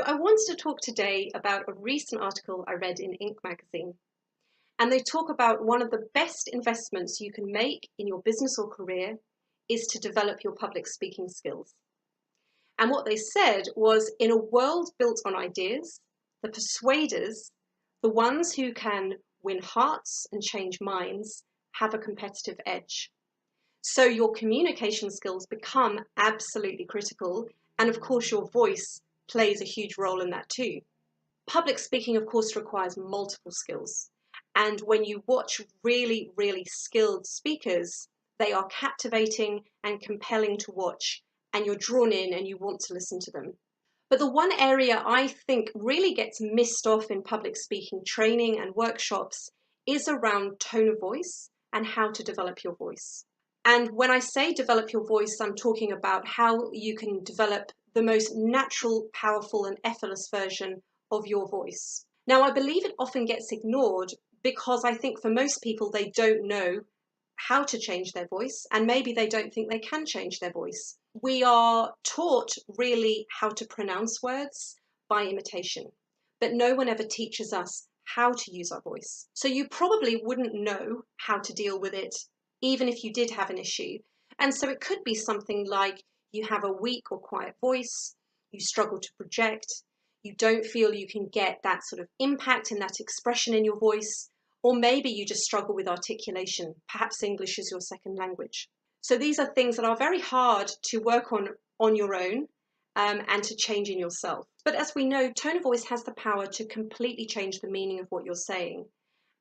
I wanted to talk today about a recent article I read in Inc. magazine. And they talk about one of the best investments you can make in your business or career is to develop your public speaking skills. And what they said was, in a world built on ideas, the persuaders, the ones who can win hearts and change minds, have a competitive edge. So your communication skills become absolutely critical. And of course, your voice plays a huge role in that too. Public speaking, of course, requires multiple skills. And when you watch really, really skilled speakers, they are captivating and compelling to watch, and you're drawn in and you want to listen to them. But the one area I think really gets missed off in public speaking training and workshops is around tone of voice and how to develop your voice. And when I say develop your voice, I'm talking about how you can develop the most natural, powerful, and effortless version of your voice. Now, I believe it often gets ignored because I think for most people, they don't know how to change their voice, and maybe they don't think they can change their voice. We are taught really how to pronounce words by imitation, but no one ever teaches us how to use our voice. So you probably wouldn't know how to deal with it even if you did have an issue. And so it could be something like you have a weak or quiet voice, you struggle to project, you don't feel you can get that sort of impact and that expression in your voice, or maybe you just struggle with articulation. Perhaps English is your second language. So these are things that are very hard to work on your own and to change in yourself. But as we know, tone of voice has the power to completely change the meaning of what you're saying.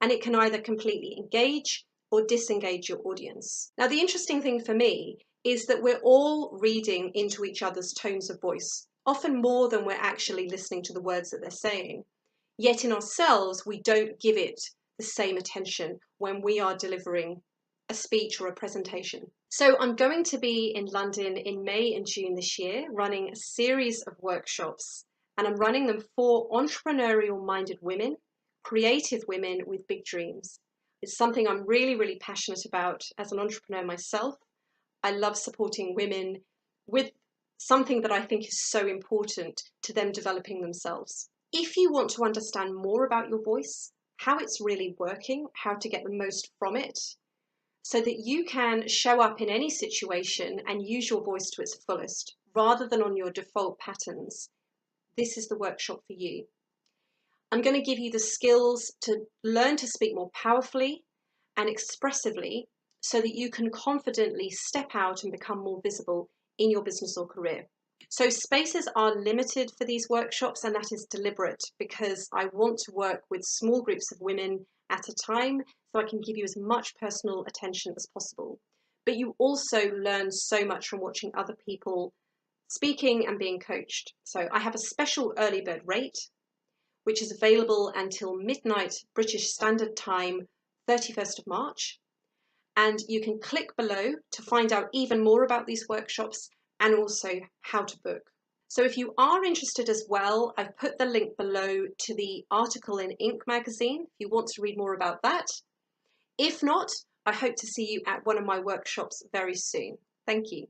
And it can either completely engage or disengage your audience. Now, the interesting thing for me is that we're all reading into each other's tones of voice, often more than we're actually listening to the words that they're saying. Yet in ourselves, we don't give it the same attention when we are delivering a speech or a presentation. So I'm going to be in London in May and June this year, running a series of workshops, and I'm running them for entrepreneurial-minded women, creative women with big dreams. It's something I'm really, really passionate about as an entrepreneur myself. I love supporting women with something that I think is so important to them developing themselves. If you want to understand more about your voice, how it's really working, how to get the most from it, so that you can show up in any situation and use your voice to its fullest, rather than on your default patterns, this is the workshop for you. I'm going to give you the skills to learn to speak more powerfully and expressively so that you can confidently step out and become more visible in your business or career. So spaces are limited for these workshops, and that is deliberate because I want to work with small groups of women at a time so I can give you as much personal attention as possible. But you also learn so much from watching other people speaking and being coached. So I have a special early bird rate, which is available until midnight British Standard Time, 31st of March. And you can click below to find out even more about these workshops and also how to book. So if you are interested as well, I've put the link below to the article in Inc. magazine if you want to read more about that. If not, I hope to see you at one of my workshops very soon. Thank you.